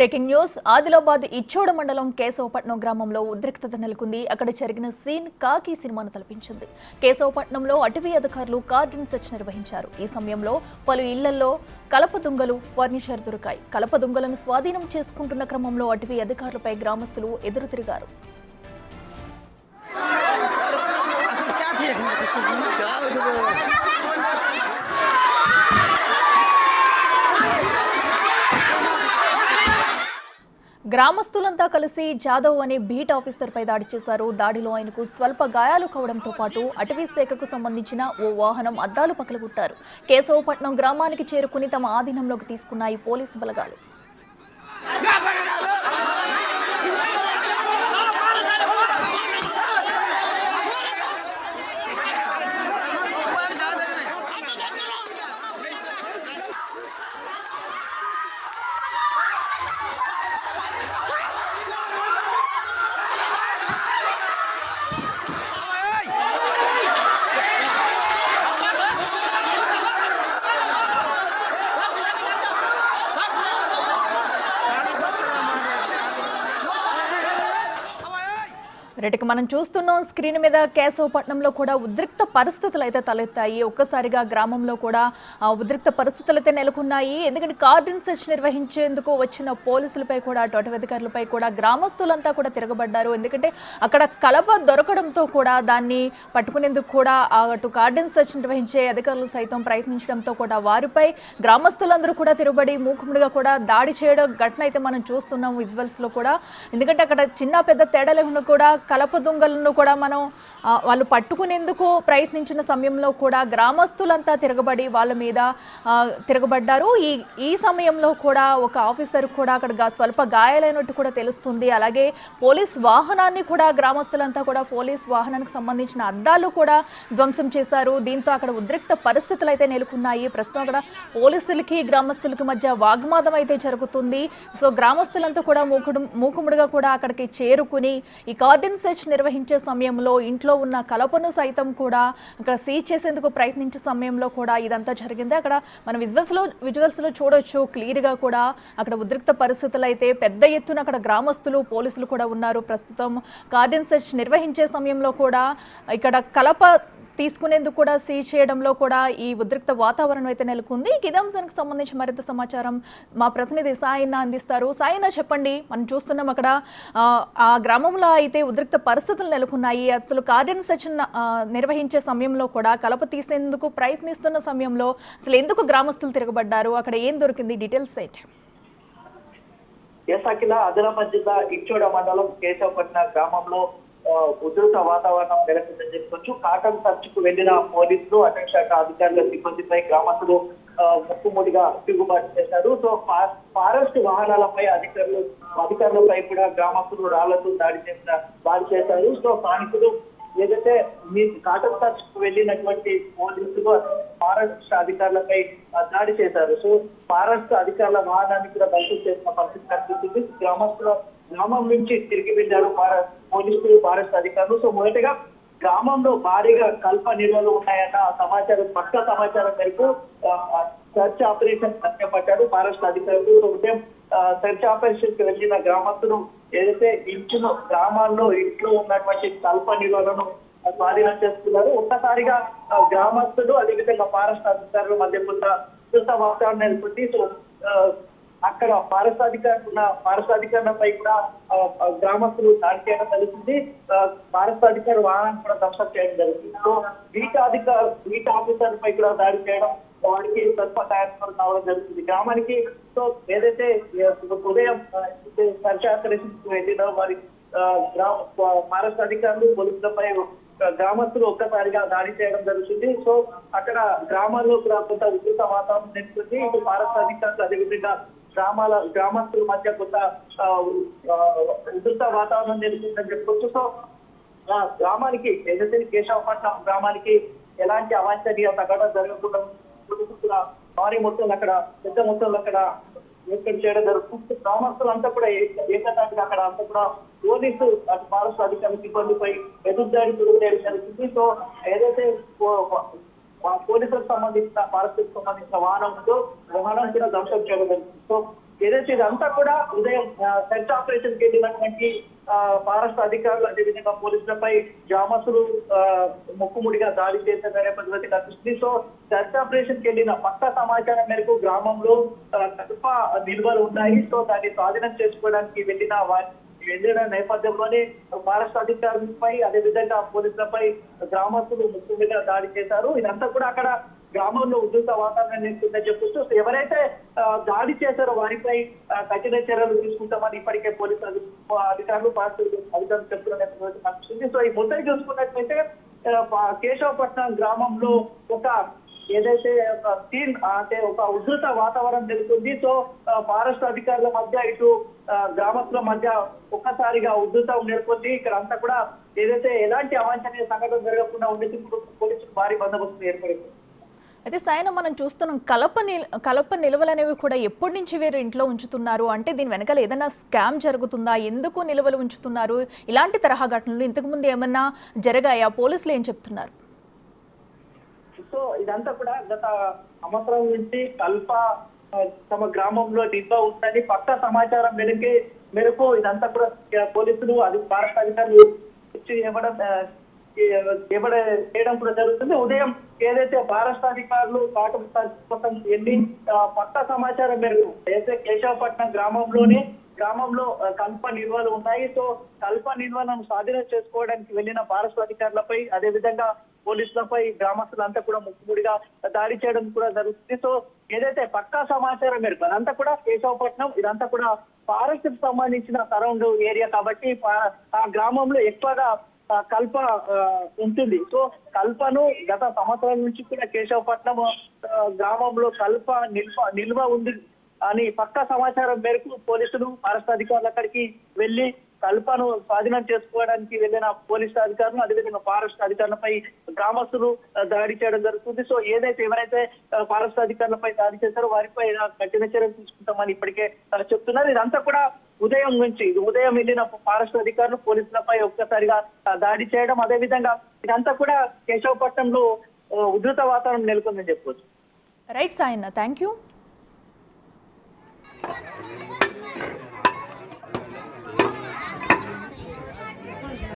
Breaking news Adilabad Ichoda మండలం కేశవపట్నం గ్రామంలో ఉద్రిక్తత నెలకొంది. అక్కడ జరిగిన సీన్ కాకి సినిమాను తలపించింది. కేశవపట్నంలో అటవీ అధికారులు కార్డన్ సెర్చ్ నిర్వహించారు. ఈ సమయంలో పలు ఇళ్లలో కలప దుంగలు, ఫర్నిచర్ దొరికాయి. కలప దుంగలను స్వాధీనం చేసుకుంటున్న క్రమంలో అటవీ అధికారులపై గ్రామస్తులు ఎదురుతిరిగారు. గ్రామస్తులంతా కలిసి జాదవ్ అనే బీట్ ఆఫీసర్ పై దాడి చేశారు. దాడిలో ఆయనకు స్వల్ప గాయాలు కావడంతో పాటు అటవీ శాఖకు సంబంధించిన ఓ వాహనం అద్దాలు పగలగొట్టారు. కేశవపట్నం గ్రామానికి చేరుకుని తమ ఆధీనంలోకి తీసుకున్నాయి పోలీసు బలగాలు. రెడ్డికి మనం చూస్తున్నాం స్క్రీన్ మీద కేశవపట్నంలో కూడా ఉద్రిక్త పరిస్థితులు అయితే తలెత్తాయి. ఒక్కసారిగా గ్రామంలో కూడా ఉద్రిక్త పరిస్థితులు అయితే నెలకొన్నాయి. ఎందుకంటే కార్డన్ సెర్చ్ నిర్వహించేందుకు వచ్చిన పోలీసులపై కూడా అటవీ అధికారులపై కూడా గ్రామస్తులంతా కూడా తిరగబడ్డారు. ఎందుకంటే అక్కడ కలప దొరకడంతో కూడా దాన్ని పట్టుకునేందుకు కూడా అటు కార్డన్ సెర్చ్ నిర్వహించే అధికారులు సైతం ప్రయత్నించడంతో కూడా వారిపై గ్రామస్తులందరూ కూడా తిరగబడి మూకుముడిగా కూడా దాడి చేయడం ఘటన అయితే మనం చూస్తున్నాం విజువల్స్ లో కూడా. ఎందుకంటే అక్కడ చిన్న పెద్ద తేడా లేకుండా కూడా కలప దొంగలను కూడా మనం వాళ్ళు పట్టుకునేందుకు ప్రయత్నించిన సమయంలో కూడా గ్రామస్తులంతా తిరగబడి వాళ్ళ మీద తిరగబడ్డారు. ఈ సమయంలో కూడా ఒక ఆఫీసర్ కూడా అక్కడ స్వల్ప గాయాలైనట్టు కూడా తెలుస్తుంది. అలాగే పోలీస్ వాహనాన్ని కూడా గ్రామస్తులంతా కూడా పోలీస్ వాహనానికి సంబంధించిన అద్దాలు కూడా ధ్వంసం చేశారు. దీంతో అక్కడ ఉద్రిక్త పరిస్థితులు అయితే నెలకొన్నాయి. ప్రస్తుతం అక్కడ పోలీసులకి గ్రామస్తులకి మధ్య వాగ్వాదం అయితే జరుగుతుంది. సో గ్రామస్తులంతా కూడా మూకుముడిగా కూడా అక్కడికి చేరుకుని ఈ కార్డన్ సెర్చ్ నిర్వహించే సమయంలో ఇంట్లో ఉన్న కలపను సైతం కూడా అక్కడ సీజ్ చేసేందుకు ప్రయత్నించే సమయంలో కూడా ఇదంతా జరిగింది. అక్కడ మనం విజువల్స్ లో చూడొచ్చు క్లియర్ గా కూడా అక్కడ ఉద్రిక్త పరిస్థితులు అయితే పెద్ద ఎత్తున అక్కడ గ్రామస్తులు పోలీసులు కూడా ఉన్నారు. ప్రస్తుతం కార్డన్ సెర్చ్ నిర్వహించే సమయంలో కూడా ఇక్కడ కలప తీసుకునేందుకు కూడా సీజ్ చేయడంలో కూడా ఈ ఉద్రిక్త వాతావరణం అయితే నెలకొంది. ఇదే అంశానికి సంబంధించి మరింత సమాచారం మా ప్రతినిధి సాయిన అందిస్తారు. సాయిన చెప్పండి, మనం చూస్తున్నాం అక్కడ ఆ గ్రామంలో అయితే ఉద్రిక్త పరిస్థితులు నెలకొన్నాయి. అసలు కార్డన్ సెర్చ్ నిర్వహించే సమయంలో కూడా కలప తీసేందుకు ప్రయత్నిస్తున్న సమయంలో అసలు ఎందుకు గ్రామస్తులు తిరగబడ్డారు, అక్కడ ఏం దొరికింది, డీటెయిల్స్ ఏంటి? ఆదిలాబాద్ జిల్లా ఇచ్చోడ మండలం కేశవపట్నం గ్రామంలో ఉధృత వాతావరణం నెలకొందని చెప్పుకోవచ్చు. కాటన్ సర్చ్ కు వెళ్లిన పోలీసులు, అటవీ శాఖ అధికారుల సిబ్బందిపై గ్రామస్తులు ముక్కుముడిగా తిరుగుబాటు చేశారు. సో ఫారెస్ట్ వాహనాలపై అధికారులపై కూడా గ్రామస్తులు రాళ్లతో దాడి చేశారు. సో స్థానికులు ఏదైతే మీ కాటన్ సర్చ్ కు వెళ్ళినటువంటి పోలీసులు ఫారెస్ట్ అధికారులపై దాడి చేశారు. సో ఫారెస్ట్ అధికారుల వాహనాన్ని కూడా ధ్వంసం చేసిన పరిస్థితి కనిపిస్తుంది. గ్రామం నుంచి తిరిగి వెళ్ళారు పోలీసులు, ఫారెస్ట్ అధికారులు. సో మొదటగా గ్రామంలో భారీగా కల్ప నిల్వలు ఉన్నాయన్న పక్క సమాచారం మేరకు సెర్చ్ ఆపరేషన్ చేపట్టారు ఫారెస్ట్ అధికారులు. ఉదయం సెర్చ్ ఆపరేషన్ కి వెళ్ళిన గ్రామస్తులు ఏదైతే గ్రామాల్లో ఇంట్లో ఉన్నటువంటి కల్ప నిల్వలను స్వాధీనం చేసుకున్నారు. ఒక్కసారిగా గ్రామస్తులు అదేవిధంగా ఫారెస్ట్ అధికారుల మధ్య కొంత వాతావరణం నెలకొంది. సో అక్కడ ఫారెస్ట్ అధికారులపై కూడా గ్రామస్తులు దాడి చేయడం జరుగుతుంది. ఫారెస్ట్ అధికారులు వాహనాన్ని కూడా ధ్వంసం చేయడం జరుగుతుంది. సో బీట్ ఆఫీసర్ పై కూడా దాడి చేయడం, వారికి స్వల్ప గాయాలు కావడం జరుగుతుంది గ్రామానికి. సో ఏదైతే ఉదయం సెర్చ్ ఆపరేషన్ వెళ్ళిన వారి ఫారెస్ట్ అధికారులు పోలీసులపై గ్రామస్తులు ఒక్కసారిగా దాడి చేయడం జరుగుతుంది. సో అక్కడ గ్రామాల్లో కూడా కొంత ఉద్రిక్త వాతావరణం నెలకొంది. ఇటు ఫారెస్ట్ అధికారులు అదేవిధంగా గ్రామస్తుల మధ్య కొంత ఉద్రిక్త వాతావరణం నెలకొందని చెప్పుకోవచ్చు. సో గ్రామానికి ఏదైతే కేశవపట్నం గ్రామానికి ఎలాంటి అవాంఛనీయ సంఘటన జరగకుండా భారీ మొత్తంలో అక్కడ పెద్ద మొత్తంలో అక్కడ ఏర్పాటు చేయడం జరుగుతుంది. గ్రామస్తులంతా కూడా ఏకతాటిగా అక్కడ అంతా కూడా పోలీసు ఫారెస్ట్ అధికారుల సిబ్బందిపై ఎదురుదాడి జరుగుతుంది. సో ఏదైతే పోలీసులకు సంబంధించిన ఫారెస్ట్ సంబంధించిన వాహనం ఉందో వాహనం కూడా ధ్వంసం చేయడం జరుగుతుంది. సో ఏదైతే ఇదంతా కూడా ఉదయం సెర్చ్ ఆపరేషన్ కి వెళ్ళినటువంటి ఫారెస్ట్ అధికారులు అదేవిధంగా పోలీసులపై గ్రామస్తులు ముక్కుముడిగా దాడి చేసిన నేపథ్యంలో కనిపిస్తుంది. సో సెర్చ్ ఆపరేషన్ కి వెళ్ళిన పక్కా సమాచారం మేరకు గ్రామంలో కడప నిల్వలు ఉన్నాయి. సో దాన్ని స్వాధీనం చేసుకోవడానికి వెళ్ళిన నేపథ్యంలోనే ఫారెస్ట్ అధికారులపై అదేవిధంగా పోలీసులపై గ్రామస్తులు ముక్కుముడిగా దాడి చేశారు. ఇదంతా కూడా అక్కడ గ్రామంలో ఉద్రిక్త వాతావరణం నిలుస్తుందని చెప్పొచ్చు. ఎవరైతే దాడి చేశారో వారిపై కఠిన చర్యలు తీసుకుంటామని ఇప్పటికే పోలీసు అధికారులు అధికారులు చెప్తున్నట్టు. సో ఈ ముద్దాయి చూసుకున్నట్లయితే కేశవపట్నం గ్రామంలో ఒక ఏదైతే ఒక సీన్ అంటే ఒక ఉధృత వాతావరణం నెలకొంది. సో ఫారెస్ట్ అధికారుల మధ్య ఇటు గ్రామస్తుల మధ్య ఒక్కసారిగా ఉధృతం నెలకొంది. ఇక్కడ అంతా కూడా ఏదైతే ఎలాంటి అవాంఛనీయ సంఘటన జరగకుండా ఉండేందుకు పోలీసులు భారీ బందోబస్తు ఏర్పడింది. అయితే సాయన మనం చూస్తున్నాం కలప నిల్వలు అనేవి కూడా ఎప్పటి నుంచి వీరు ఇంట్లో ఉంచుతున్నారు అంటే దీని వెనకాల ఏదైనా స్కామ్ జరుగుతుందా, ఎందుకు నిల్వలు ఉంచుతున్నారు, ఇలాంటి తరహా ఘటనలు ఇంతకుముందు ఏమన్నా జరిగాయా, పోలీసులు ఏం చెప్తున్నారు? సో ఇదంతా కూడా గత సంవత్సరం నుంచి కల్ప తమ గ్రామంలో నిల్వ ఉందని పక్కా సమాచారం మేరకు ఇదంతా కూడా పోలీసులు ఫారెస్ట్ అధికారులు చేయడం కూడా జరుగుతుంది. ఉదయం ఏదైతే ఫారెస్ట్ అధికారులు కాటం కోసం వెళ్ళి పక్కా సమాచారం మేరకు ఏదైతే కేశవపట్నం గ్రామంలో కల్ప నిల్వలు ఉన్నాయి. సో కల్ప నిల్వలను స్వాధీనం చేసుకోవడానికి వెళ్ళిన ఫారెస్ట్ అధికారులపై అదేవిధంగా పోలీసులపై గ్రామస్తులంతా కూడా ముక్కుముడిగా దాడి చేయడం కూడా జరుగుతుంది. సో ఏదైతే పక్కా సమాచారం మేరకు అదంతా కూడా కేశవపట్నం ఇదంతా కూడా ఫారెస్ట్ కి సంబంధించిన సరౌండ్ ఏరియా కాబట్టి ఆ గ్రామంలో ఎక్కువగా కల్ప ఉంటుంది. సో కల్పను గత సంవత్సరం నుంచి కూడా కేశవపట్నం గ్రామంలో కల్ప నిల్వ ఉంది అని పక్కా సమాచారం మేరకు పోలీసులు ఫారెస్ట్ అధికారులు అక్కడికి వెళ్లి కల్పను స్వాధీనం చేసుకోవడానికి వెళ్ళిన పోలీసు అధికారులు అదేవిధంగా ఫారెస్ట్ అధికారులపై గ్రామస్తులు దాడి చేయడం జరుగుతుంది. సో ఎవరైతే ఫారెస్ట్ అధికారులపై దాడి చేశారో వారిపై కఠిన చర్యలు తీసుకుంటామని ఇప్పటికే చెప్తున్నారు. ఇదంతా కూడా ఉదయం వెళ్ళిన ఫారెస్ట్ అధికారులు పోలీసులపై ఒక్కసారిగా దాడి చేయడం అదేవిధంగా ఇదంతా కూడా కేశవపట్నంలో ఉధృత వాతావరణం నెలకొందని చెప్పవచ్చు. Right Sayanna, thank you.